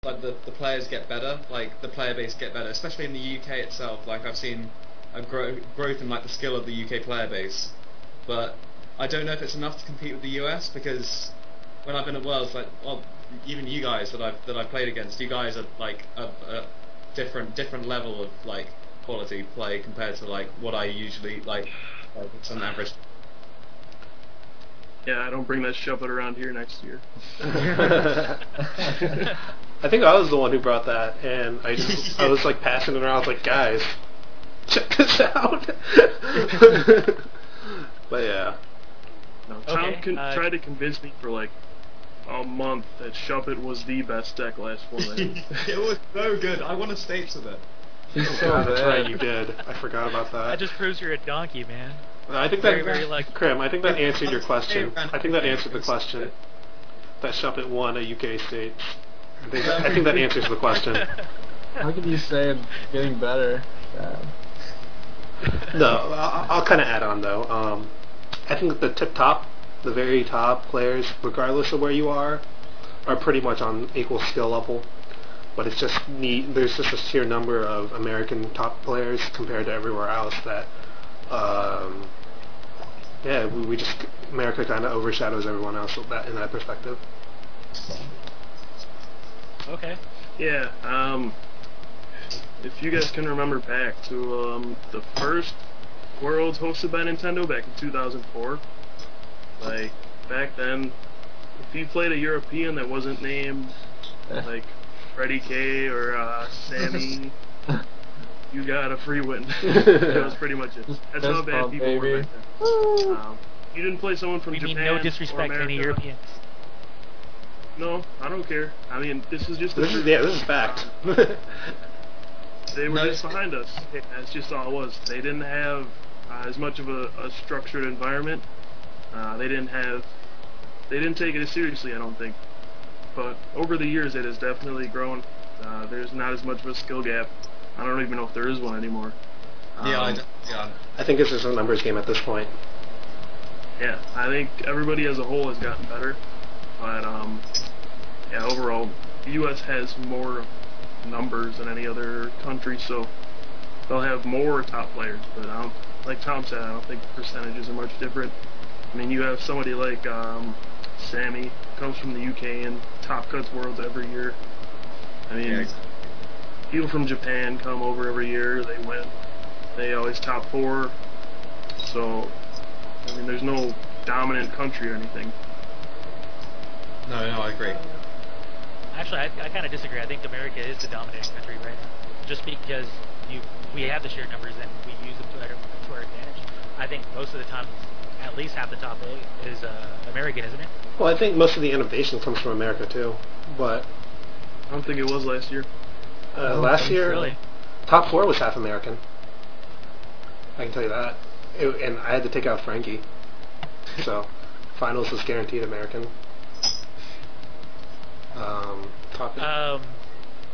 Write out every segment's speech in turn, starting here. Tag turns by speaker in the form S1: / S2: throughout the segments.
S1: like the players get better, like the player base get better, especially in the UK itself. Like I've seen a growth in like the skill of the UK player base, but I don't know if it's enough to compete with the US because when I've been at Worlds, like well, even you guys that I've played against, you guys are like a different level of like quality play compared to like what I usually like it's on average.
S2: Yeah, I don't bring that shove it around here next year.
S3: I think I was the one who brought that, and I was like passing it around. I was like, guys, check this out. But yeah.
S2: No, Tom tried to convince me for like a month that Shuppet was the best deck last format.
S1: It was so good. I won a states with it.
S3: That's right, you did. I forgot about that.
S4: That just proves you're a donkey, man.
S3: I think
S4: very lucky.
S3: Krim, I think that answered your question. I think that answered the question. That Shuppet won a UK state. I think that answers the question.
S5: How can you say it's getting better?
S3: No, I'll kind of add on though. I think the very top players, regardless of where you are pretty much on equal skill level. But it's just neat. There's just a sheer number of American top players compared to everywhere else that, yeah, we just America kind of overshadows everyone else in that perspective.
S4: Okay.
S2: Yeah. If you guys can remember back to the first Worlds hosted by Nintendo back in 2004, like back then, if you played a European that wasn't named like Freddie K or Sammy, you got a free win. That was pretty much it. That's how bad people were back then. You didn't play someone from Japan.
S4: Mean no disrespect to any Europeans.
S2: No, I don't care. I mean, this is just the truth.
S3: This is fact.
S2: They were just behind us. That's just all it was. They didn't have as much of a structured environment. They didn't take it as seriously, I don't think. But over the years, it has definitely grown. There's not as much of a skill gap. I don't even know if there is one anymore.
S1: Yeah,
S3: I think it's just a numbers game at this point.
S2: Yeah, I think everybody as a whole has gotten better. But, yeah, overall, the U.S. has more numbers than any other country, so they'll have more top players. But, like Tom said, I don't think the percentages are much different. I mean, you have somebody like Sammy, comes from the UK and top cuts Worlds every year. I mean, people from Japan come over every year, they win. They always top 4. So, I mean, there's no dominant country or anything.
S1: No, I agree.
S4: Actually, I kind of disagree. I think America is the dominant country right now, just because we have the shared numbers and we use them to our advantage. I think most of the time, at least half the top 8 is American, isn't it?
S3: Well, I think most of the innovation comes from America too, but
S2: I don't think it was last year.
S3: Last year,
S4: really?
S3: top 4 was half American. I can tell you that. And I had to take out Frankie, so finals was guaranteed American.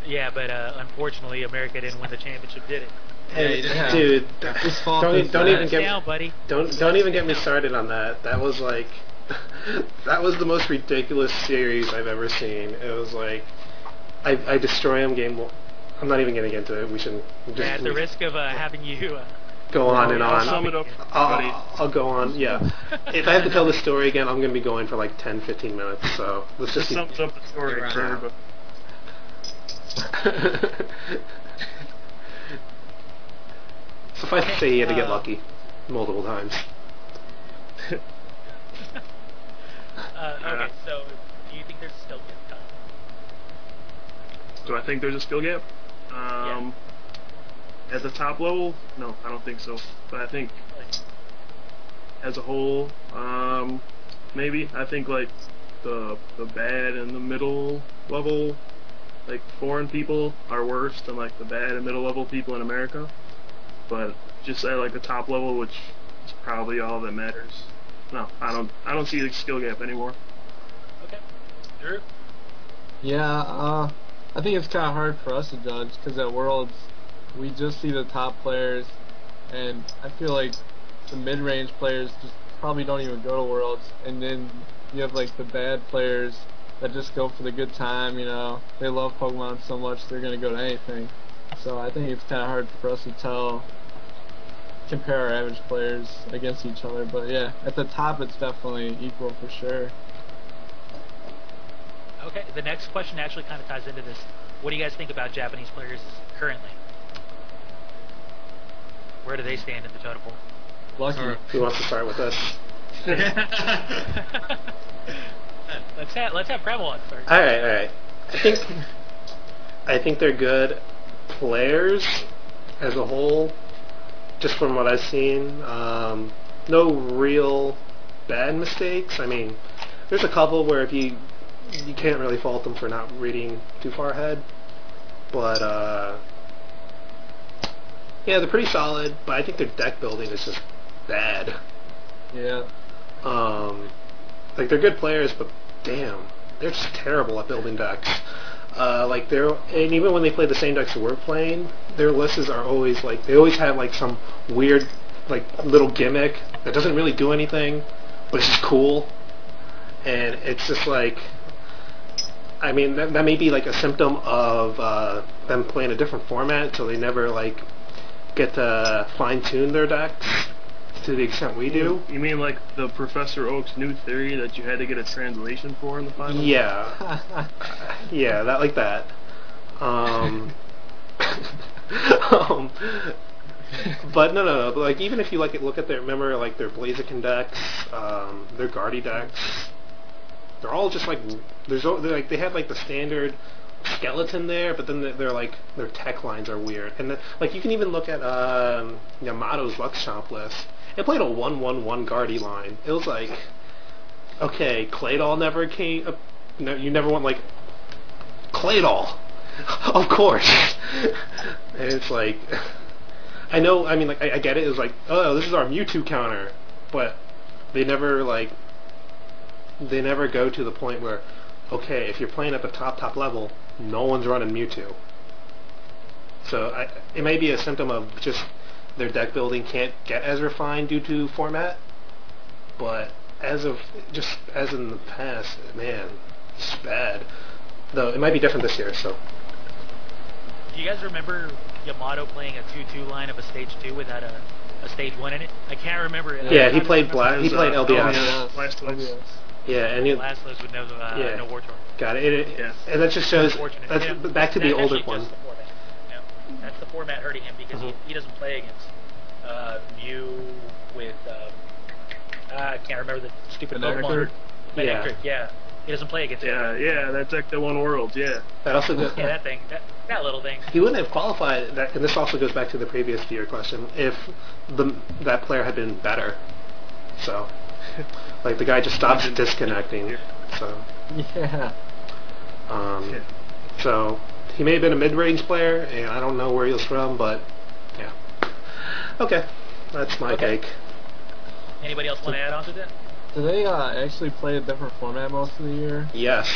S4: Yeah, but unfortunately, America didn't win the championship, did it?
S1: Yeah,
S3: dude, don't even get
S4: down, buddy.
S3: Don't even get me started on that. That was like that was the most ridiculous series I've ever seen. It was like I destroy him game. I'm not even getting into it. We shouldn't.
S4: Yeah, at the risk of having you
S3: go on and on.
S2: I'll sum it up.
S3: I'll go on. Yeah. If I have to tell the story again, I'm going to be going for like 10-15 minutes. So let's just.
S2: Sums up the story for everybody.
S3: Suffice to say, he had to get lucky multiple times.
S4: Okay, so do you think there's still a gap?
S2: Do I think there's a skill gap?
S4: Yeah.
S2: At the top level, no, I don't think so. But I think as a whole, maybe. I think like the bad and the middle level, like foreign people are worse than like the bad and middle level people in America. But just at like the top level, which is probably all that matters. No, I don't see the skill gap anymore.
S4: Okay. Drew?
S5: Yeah, I think it's kind of hard for us to judge because at Worlds we just see the top players, and I feel like the mid-range players just probably don't even go to Worlds, and then you have like the bad players that just go for the good time. You know, they love Pokemon so much they're gonna go to anything. So I think it's kind of hard for us to compare our average players against each other. But yeah, at the top it's definitely equal for sure.
S4: Okay, the next question actually kind of ties into this. What do you guys think about Japanese players currently? Where do they stand in the totem pole?
S5: Lucky.
S3: Who wants to start with this?
S4: let's have Prevalon start.
S3: All right. I think they're good players as a whole, just from what I've seen. No real bad mistakes. I mean, there's a couple where if you can't really fault them for not reading too far ahead, but yeah, they're pretty solid. But I think their deck building is just bad.
S5: Yeah.
S3: Like they're good players, but damn, they're just terrible at building decks. And even when they play the same decks that we're playing, their lists are always like, they always have like some weird like little gimmick that doesn't really do anything, but it's just cool. And it's just like, I mean, that may be like a symptom of them playing a different format, so they never like get to fine tune their decks to the extent we do.
S2: You mean like the Professor Oak's new theory that you had to get a translation for in the final?
S3: Yeah. Yeah, that like that. But no. Like even if you look at their, remember like their Blaziken decks, their Guardy decks, they're all just like they have like the standard skeleton there, but then they're like their tech lines are weird. And like you can even look at Yamato's Luxchamp list. It played a 1/1/1 Guardy line. It was like, okay, Claydol never came. No, you never went like Claydol, of course. And it's like, I know. I mean, like I get it. It was like, oh, this is our Mewtwo counter, but they never go to the point where, okay, if you're playing at the top level, no one's running Mewtwo. So it may be a symptom of just their deck building can't get as refined due to format, but as in the past, man, it's bad. Though it might be different this year. So,
S4: Do you guys remember Yamato playing a 2/2 line of a stage 2 without a stage 1 in it? I can't remember.
S3: Yeah, he played LBS.
S2: LBS.
S3: Yeah, and
S4: last list with no War Tour.
S3: Got it. And that just shows. That's back to the older one.
S4: That's the format hurting him because he doesn't play against Mew with I can't remember the stupid Pokemon.
S3: Manectric.
S4: Yeah. He doesn't play against it.
S2: Yeah, that deck that won Worlds, yeah.
S3: That also goes,
S4: yeah, that thing. That little thing.
S3: He wouldn't have qualified, and this also goes back to the previous viewer question, if that player had been better. So, like, the guy just stops disconnecting. So,
S5: Yeah.
S3: So, he may have been a mid-range player, and I don't know where he was from, but, yeah. Okay, that's my take.
S4: Anybody else want to add on to that?
S5: Do they actually play a different format most of the year?
S3: Yes.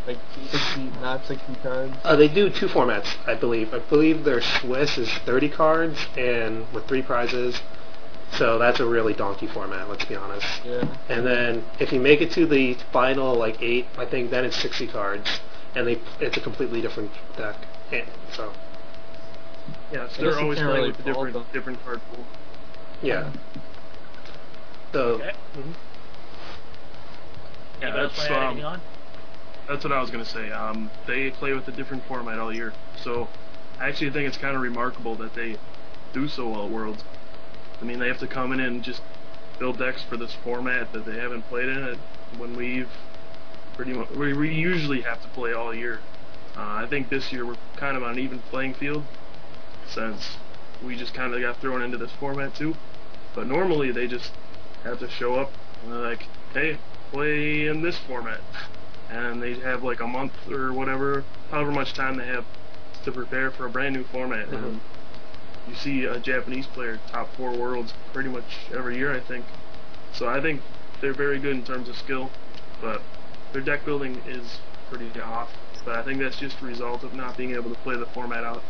S5: Like 60, not 60 cards?
S3: They do two formats, I believe. I believe their Swiss is 30 cards, and with 3 prizes. So that's a really donkey format, let's be honest.
S5: Yeah.
S3: And then if you make it to the final, like 8, I think then it's 60 cards. And it's a completely different deck. And so.
S2: Yeah, so they're always playing with a different card pool.
S3: Yeah. So.
S4: Okay.
S3: Mm-hmm.
S2: Yeah, that's what I was going to say. They play with a different format all year. So I actually think it's kind of remarkable that they do so well at Worlds. I mean, they have to come in and just build decks for this format that they haven't played in it when we usually have to play all year. I think this year we're kind of on an even playing field since we just kind of got thrown into this format too. But normally they just have to show up and they're like, hey, play in this format. And they have like a month or whatever, however much time they have to prepare for a brand new format.
S3: Mm-hmm.
S2: And you see a Japanese player top 4 Worlds pretty much every year, I think. So I think they're very good in terms of skill, but their deck building is pretty off. But I think that's just a result of not being able to play the format out.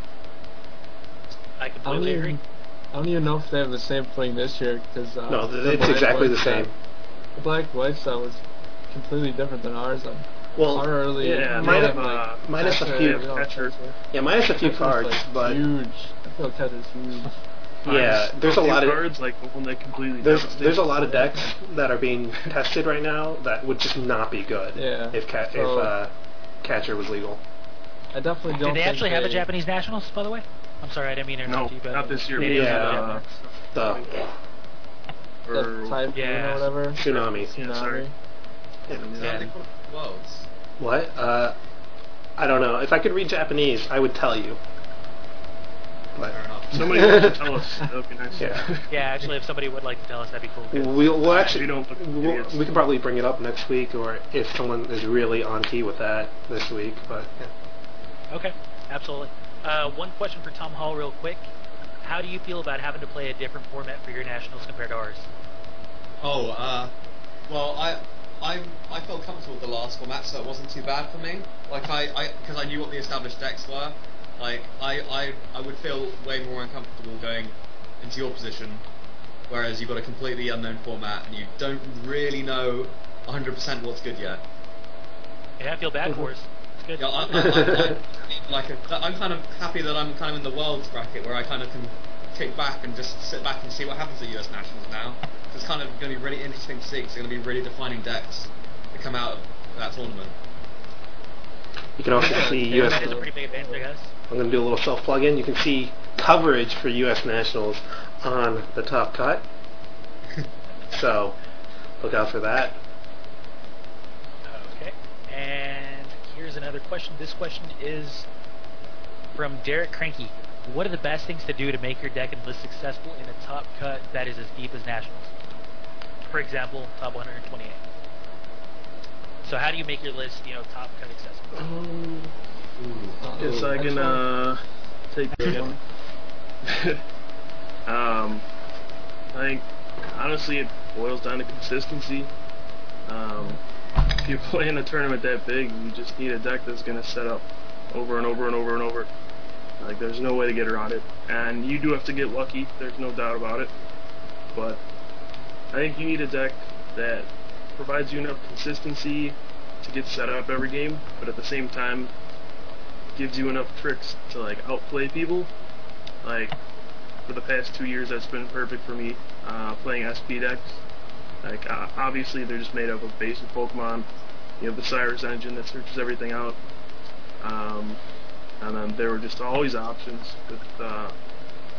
S4: I completely agree.
S5: I don't even know if they have the same thing this year because
S3: no, it's exactly the same.
S5: The Black White style was completely different than ours.
S3: Well,
S5: early.
S2: Yeah,
S3: minus,
S2: they have,
S3: minus a
S5: Catcher,
S3: few.
S5: we don't have
S2: Catcher.
S5: Catcher.
S3: Yeah, minus a few
S5: Catcher's,
S3: cards,
S5: like,
S3: but
S5: huge. I feel Catcher's huge.
S3: yeah, there's a
S2: few
S3: lot of
S2: cards like the one that completely
S3: there's
S2: devastates.
S3: a lot of decks that are being tested right now that would just not be good
S5: Yeah.
S3: if
S5: So-
S3: Catcher was legal.
S5: I definitely don't.
S4: Did they
S5: think
S4: actually have a Japanese nationals, by the way? I'm sorry, I didn't mean to
S2: No,
S4: interrupt you, but
S2: not this year.
S4: They didn't have a
S3: Yeah.
S4: Japanese.
S3: The
S5: The typhoon
S4: Yeah.
S5: or whatever.
S3: tsunami.
S2: Yeah, sorry.
S3: Yeah.
S1: Is that like one of the worlds?
S3: What? I don't know. If I could read Japanese, I would tell you. But
S1: Fair enough.
S2: Somebody wants to tell us. That would be nice.
S3: yeah.
S4: Yeah, actually, if somebody would like to tell us, that'd be cool. 'cause-
S3: We'll actually
S2: we don't look idiots.
S3: we could probably bring it up next week, or if someone is really on key with that this week. But yeah.
S4: Okay, absolutely. One question for Tom Hall, real quick. How do you feel about having to play a different format for your nationals compared to ours?
S1: Oh, well, I felt comfortable with the last format, so it wasn't too bad for me. Like because I knew what the established decks were. Like I would feel way more uncomfortable going into your position, whereas you've got a completely unknown format and you don't really know 100% what's good yet.
S4: Yeah, I feel bad for us. It's good.
S1: Yeah, I'm kind of happy that I'm kind of in the world's bracket where I kind of can kick back and just sit back and see what happens at US Nationals now. So it's kind of going to be really interesting to see, 'cause it's going to be really defining decks that come out of that tournament.
S3: You can also see
S4: Yeah,
S3: US.
S4: that is a pretty big advantage, I guess.
S3: I'm going to do a little self plug in. You can see coverage for US Nationals on the Top Cut. So look out for that.
S4: Okay, and here's another question. This question is from Derek Cranky. What are the best things to do to make your deck and list successful in a top cut that is as deep as Nationals? For example, top 128. So how do you make your list, top cut accessible?
S2: Yes, I can take that one. I think honestly it boils down to consistency. If you play in a tournament that big, you just need a deck that's going to set up over and over and over and over. Like, there's no way to get around it. And you do have to get lucky, there's no doubt about it. But I think you need a deck that provides you enough consistency to get set up every game, but at the same time gives you enough tricks to like outplay people. Like, for the past 2 years that's been perfect for me, playing SP decks. Like, obviously they're just made up of basic Pokemon. You have the Cyrus engine that searches everything out. And then there were just always options. With,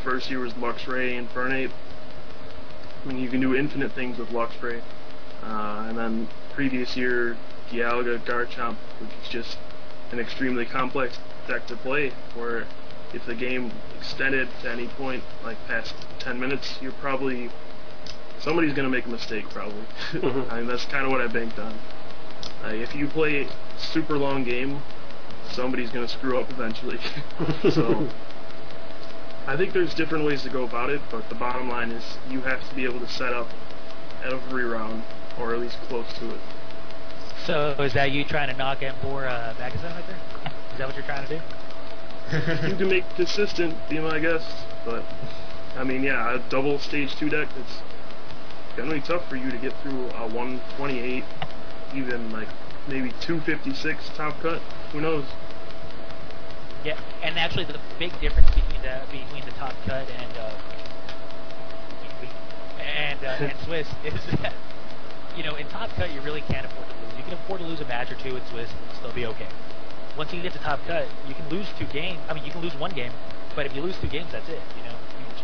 S2: first year was Luxray and Infernape. I mean, you can do infinite things with Luxray. And then previous year, Dialga, Garchomp, which is just an extremely complex deck to play, where if the game extended to any point, like past 10 minutes, you're probably... somebody's going to make a mistake, probably. I mean, that's kind of what I banked on. If you play a super long game, somebody's going to screw up eventually. So, I think there's different ways to go about it, but the bottom line is you have to be able to set up every round, or at least close to it.
S4: So is that you trying to knock M4 Magazine right there? Is that what you're trying to do?
S2: You can make consistent, be my guest, but I mean, yeah, a double stage 2 deck, it's gonna be tough for you to get through a 128, even like maybe 256 top cut. Who knows?
S4: Yeah, and actually the big difference between the top cut and Swiss is that in top cut you really can't afford to lose. You can afford to lose a match or two in Swiss and still be okay. Once you get to top cut, you can lose 2 games. I mean, you can lose 1 game, but if you lose 2 games, that's it.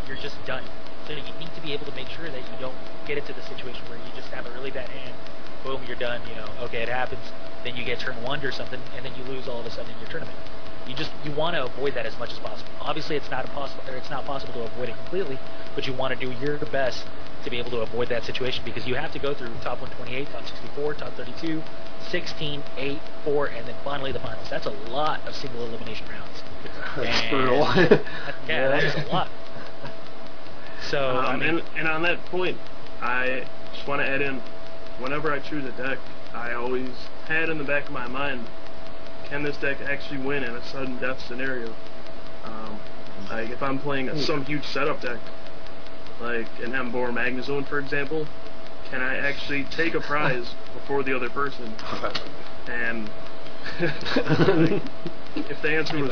S4: You're just done. So you need to be able to make sure that you don't get into the situation where you just have a really bad hand. Boom, you're done. Okay, it happens. Then you get turn 1 or something, and then you lose all of a sudden in your tournament. You want to avoid that as much as possible. Obviously, it's not possible to avoid it completely, but you want to do your best to be able to avoid that situation, because you have to go through top 128, top 64, top 32, 16, 8, 4, and then finally the finals. That's a lot of single elimination rounds.
S3: That's brutal.
S4: Yeah, that is a lot. So,
S2: and on that point, I just want to add in, whenever I choose a deck, I always had in the back of my mind, can this deck actually win in a sudden death scenario? Like, if I'm playing some huge setup deck, like an Emboar Magnezone, for example, can I actually take a prize before the other person? And If the answer was